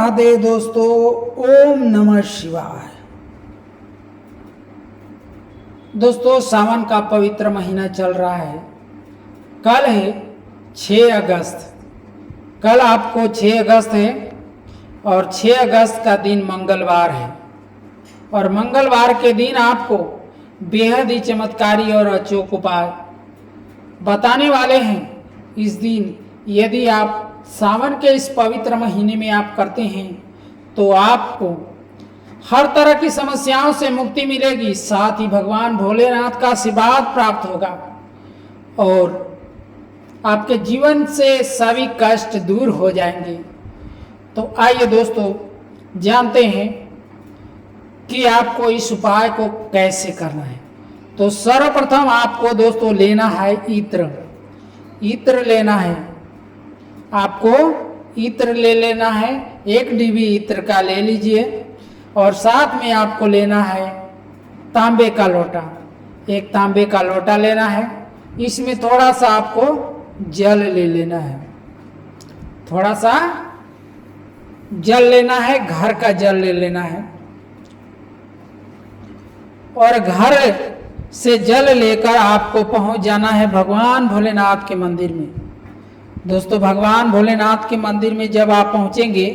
राधे दोस्तों, ओम नमः शिवाय। दोस्तों, सावन का पवित्र महीना चल रहा है। कल है 6 अगस्त। कल आपको 6 अगस्त है और 6 अगस्त का दिन मंगलवार है। और मंगलवार के दिन आपको बेहद ही चमत्कारी और अचूक उपाय बताने वाले हैं। इस दिन यदि आप सावन के इस पवित्र महीने में आप करते हैं तो आपको हर तरह की समस्याओं से मुक्ति मिलेगी, साथ ही भगवान भोलेनाथ का आशीर्वाद प्राप्त होगा और आपके जीवन से सभी कष्ट दूर हो जाएंगे। तो आइए दोस्तों, जानते हैं कि आपको इस उपाय को कैसे करना है। तो सर्वप्रथम आपको दोस्तों लेना है इत्र लेना है। आपको इत्र ले लेना है, 1 डिबी इत्र का ले लीजिए। और साथ में आपको लेना है तांबे का लोटा, 1 तांबे का लोटा लेना है। इसमें थोड़ा सा आपको जल ले लेना है, थोड़ा सा जल लेना है, घर का जल ले लेना है। और घर से जल लेकर आपको पहुंच जाना है भगवान भोलेनाथ के मंदिर में। दोस्तों, भगवान भोलेनाथ के मंदिर में जब आप पहुंचेंगे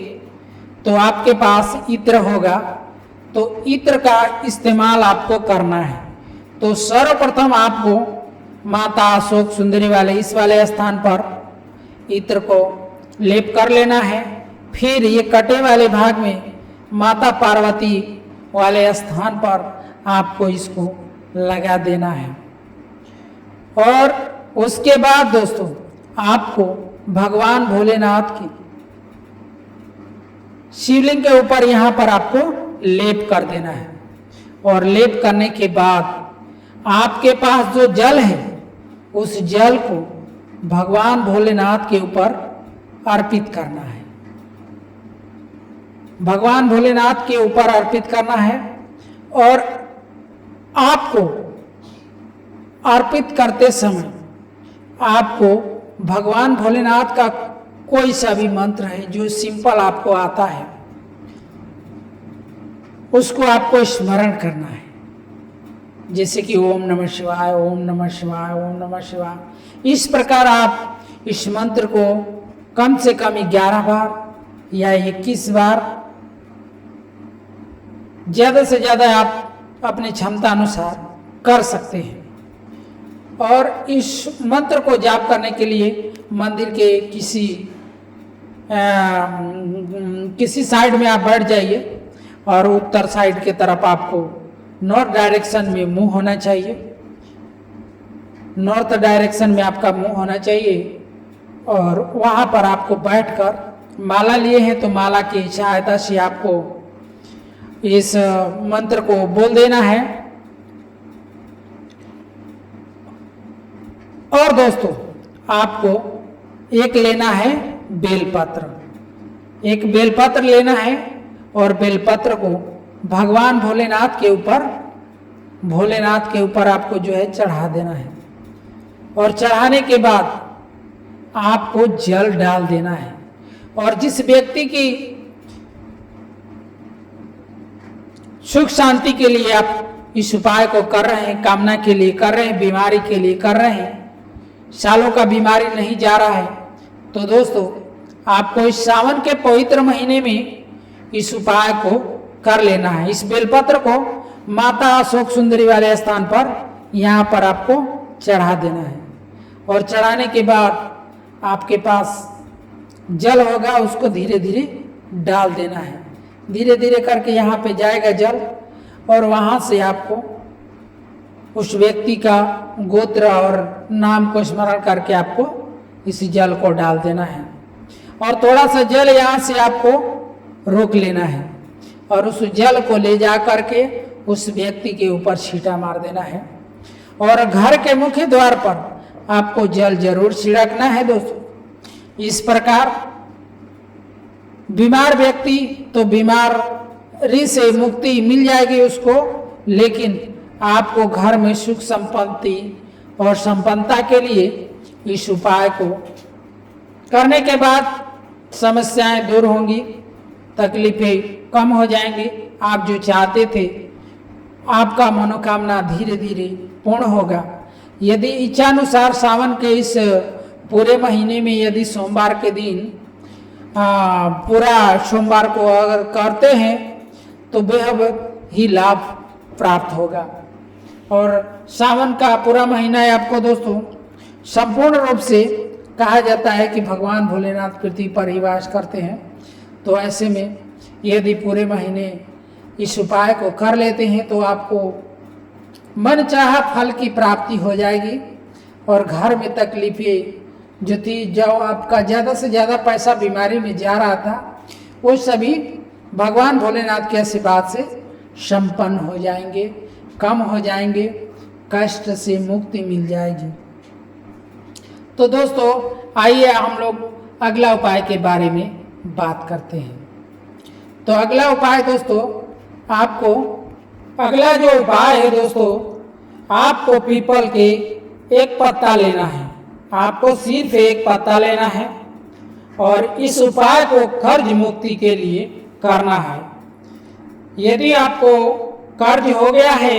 तो आपके पास इत्र होगा, तो इत्र का इस्तेमाल आपको करना है। तो सर्वप्रथम आपको माता अशोक सुंदरी वाले इस वाले स्थान पर इत्र को लेप कर लेना है। फिर ये कटे वाले भाग में माता पार्वती वाले स्थान पर आपको इसको लगा देना है। और उसके बाद दोस्तों आपको भगवान भोलेनाथ की शिवलिंग के ऊपर यहाँ पर आपको लेप कर देना है। और लेप करने के बाद आपके पास जो जल है उस जल को भगवान भोलेनाथ के ऊपर अर्पित करना है। भगवान भोलेनाथ के ऊपर अर्पित करना है। और आपको अर्पित करते समय आपको भगवान भोलेनाथ का कोई सा भी मंत्र है जो सिंपल आपको आता है उसको आपको स्मरण करना है। जैसे कि ओम नमः शिवाय, ओम नमः शिवाय, ओम नमः शिवाय। इस प्रकार आप इस मंत्र को कम से कम 11 बार या 21 बार, ज़्यादा से ज़्यादा आप अपनी क्षमता अनुसार कर सकते हैं। और इस मंत्र को जाप करने के लिए मंदिर के किसी साइड में आप बैठ जाइए और उत्तर साइड के तरफ आपको नॉर्थ डायरेक्शन में मुंह होना चाहिए। नॉर्थ डायरेक्शन में आपका मुंह होना चाहिए। और वहाँ पर आपको बैठकर माला लिए हैं तो माला की सहायता से आपको इस मंत्र को बोल देना है। और दोस्तों आपको एक लेना है बेलपत्र, एक बेलपत्र लेना है। और बेलपत्र को भगवान भोलेनाथ के ऊपर आपको जो है चढ़ा देना है। और चढ़ाने के बाद आपको जल डाल देना है। और जिस व्यक्ति की सुख शांति के लिए आप इस उपाय को कर रहे हैं, कामना के लिए कर रहे हैं, बीमारी के लिए कर रहे हैं, सालों का बीमारी नहीं जा रहा है, तो दोस्तों आपको इस सावन के पवित्र महीने में इस उपाय को कर लेना है। इस बेलपत्र को माता अशोक सुंदरी वाले स्थान पर यहाँ पर आपको चढ़ा देना है। और चढ़ाने के बाद आपके पास जल होगा, उसको धीरे धीरे डाल देना है। धीरे धीरे करके यहाँ पे जाएगा जल। और वहाँ से आपको उस व्यक्ति का गोत्र और नाम को स्मरण करके आपको इस जल को डाल देना है। और थोड़ा सा जल यहाँ से आपको रोक लेना है और उस जल को ले जा करके उस व्यक्ति के ऊपर छींटा मार देना है। और घर के मुख्य द्वार पर आपको जल जरूर छिड़कना है दोस्तों। इस प्रकार बीमार व्यक्ति तो बीमारी से मुक्ति मिल जाएगी उसको, लेकिन आपको घर में सुख संपत्ति और संपन्नता के लिए इस उपाय को करने के बाद समस्याएं दूर होंगी तकलीफें कम हो जाएंगी। आप जो चाहते थे आपका मनोकामना धीरे धीरे पूर्ण होगा। यदि इच्छानुसार सावन के इस पूरे महीने में यदि सोमवार के दिन पूरा सोमवार को अगर करते हैं तो बेहद ही लाभ प्राप्त होगा। और सावन का पूरा महीना आपको दोस्तों संपूर्ण रूप से कहा जाता है कि भगवान भोलेनाथ पृथ्वी पर ही वास करते हैं। तो ऐसे में यदि पूरे महीने इस उपाय को कर लेते हैं तो आपको मनचाहा फल की प्राप्ति हो जाएगी। और घर में तकलीफें जो थी, जो आपका ज़्यादा से ज़्यादा पैसा बीमारी में जा रहा था, वो सभी भगवान भोलेनाथ के आशीर्वाद से संपन्न हो जाएंगे, कम हो जाएंगे, कष्ट से मुक्ति मिल जाएगी। तो दोस्तों आइए हम लोग अगला उपाय के बारे में बात करते हैं। तो अगला उपाय दोस्तों अगला जो उपाय है दोस्तों, आपको पीपल के एक पत्ता लेना है। आपको सिर्फ एक पत्ता लेना है और इस उपाय को कर्ज मुक्ति के लिए करना है। यदि आपको कर्ज हो गया है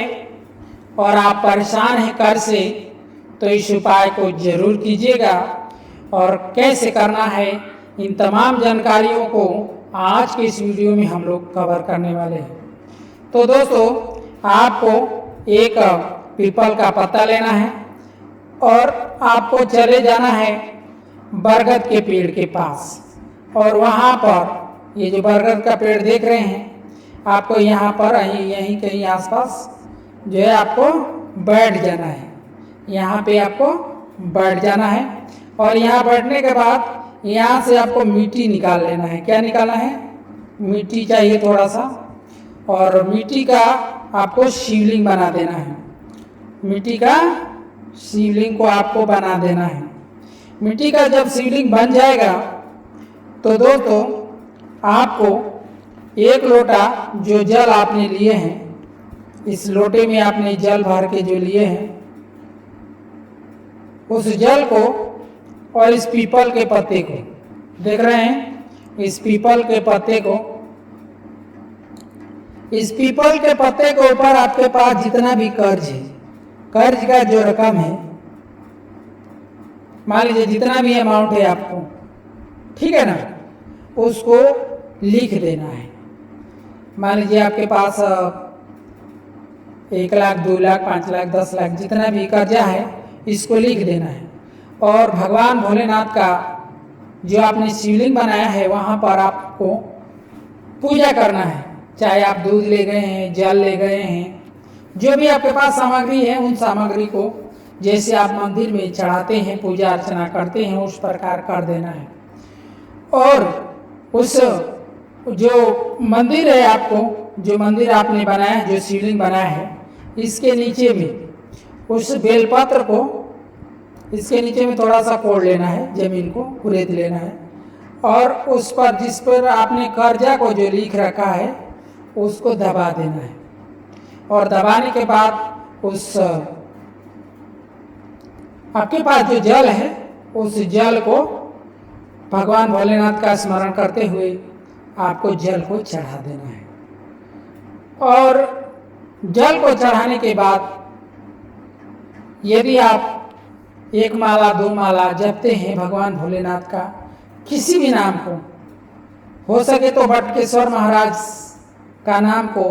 और आप परेशान हैं कर्ज से, तो इस उपाय को जरूर कीजिएगा। और कैसे करना है, इन तमाम जानकारियों को आज के इस वीडियो में हम लोग कवर करने वाले हैं। तो दोस्तों आपको एक पीपल का पत्ता लेना है और आपको चले जाना है बरगद के पेड़ के पास। और वहाँ पर ये जो बरगद का पेड़ देख रहे हैं, आपको यहाँ पर यहीं कहीं आसपास जो है आपको बैठ जाना है। यहाँ पे आपको बैठ जाना है और यहाँ बैठने के बाद यहाँ से आपको मिट्टी निकाल लेना है। क्या निकालना है? मिट्टी चाहिए थोड़ा सा, और मिट्टी का आपको शिवलिंग बना देना है। मिट्टी का शिवलिंग को आपको बना देना है। मिट्टी का जब शिवलिंग बन जाएगा तो दोस्तों आपको एक लोटा जो जल आपने लिए हैं, इस लोटे में आपने जल भर के जो लिए हैं, उस जल को और इस पीपल के पत्ते को देख रहे हैं, इस पीपल के पत्ते को, इस पीपल के पत्ते के ऊपर आपके पास जितना भी कर्ज है, कर्ज का जो रकम है, मान लीजिए जितना भी अमाउंट है आपको, ठीक है ना, उसको लिख देना है। मान लीजिए आपके पास 1 लाख, 2 लाख, 5 लाख, 10 लाख जितना भी कर्जा है, इसको लिख देना है। और भगवान भोलेनाथ का जो आपने शिवलिंग बनाया है वहाँ पर आपको पूजा करना है। चाहे आप दूध ले गए हैं, जल ले गए हैं, जो भी आपके पास सामग्री है, उन सामग्री को जैसे आप मंदिर में चढ़ाते हैं, पूजा अर्चना करते हैं, उस प्रकार कर देना है। और उस जो मंदिर है, आपको जो मंदिर आपने बनाया है, जो शिवलिंग बनाया है, इसके नीचे में उस बेलपत्र को, इसके नीचे में थोड़ा सा कोड़ लेना है, जमीन को कुरेद लेना है, और उस पर जिस पर आपने कर्जा को जो लिख रखा है उसको दबा देना है। और दबाने के बाद उस आपके पास जो जल है, उस जल को भगवान भोलेनाथ का स्मरण करते हुए आपको जल को चढ़ा देना है। और जल को चढ़ाने के बाद यदि आप 1 माला 2 माला जपते हैं भगवान भोलेनाथ का किसी भी नाम को, हो सके तो बटकेश्वर महाराज का नाम को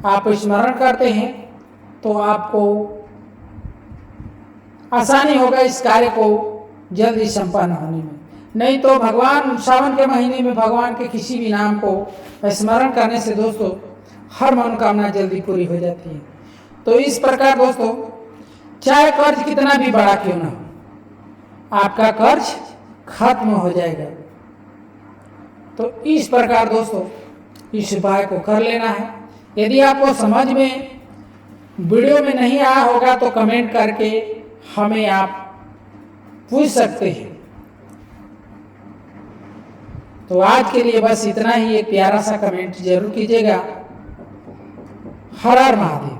आप स्मरण करते हैं, तो आपको आसानी होगा इस कार्य को जल्दी संपन्न होने में। नहीं तो भगवान सावन के महीने में भगवान के किसी भी नाम को स्मरण करने से दोस्तों हर मनोकामना जल्दी पूरी हो जाती है। तो इस प्रकार दोस्तों चाहे कर्ज कितना भी बड़ा क्यों ना हो, आपका कर्ज खत्म हो जाएगा। तो इस प्रकार दोस्तों इस उपाय को कर लेना है। यदि आपको समझ में वीडियो में नहीं आया होगा तो कमेंट करके हमें आप पूछ सकते हैं। तो आज के लिए बस इतना ही, एक प्यारा सा कमेंट जरूर कीजिएगा। हर हर महादेव।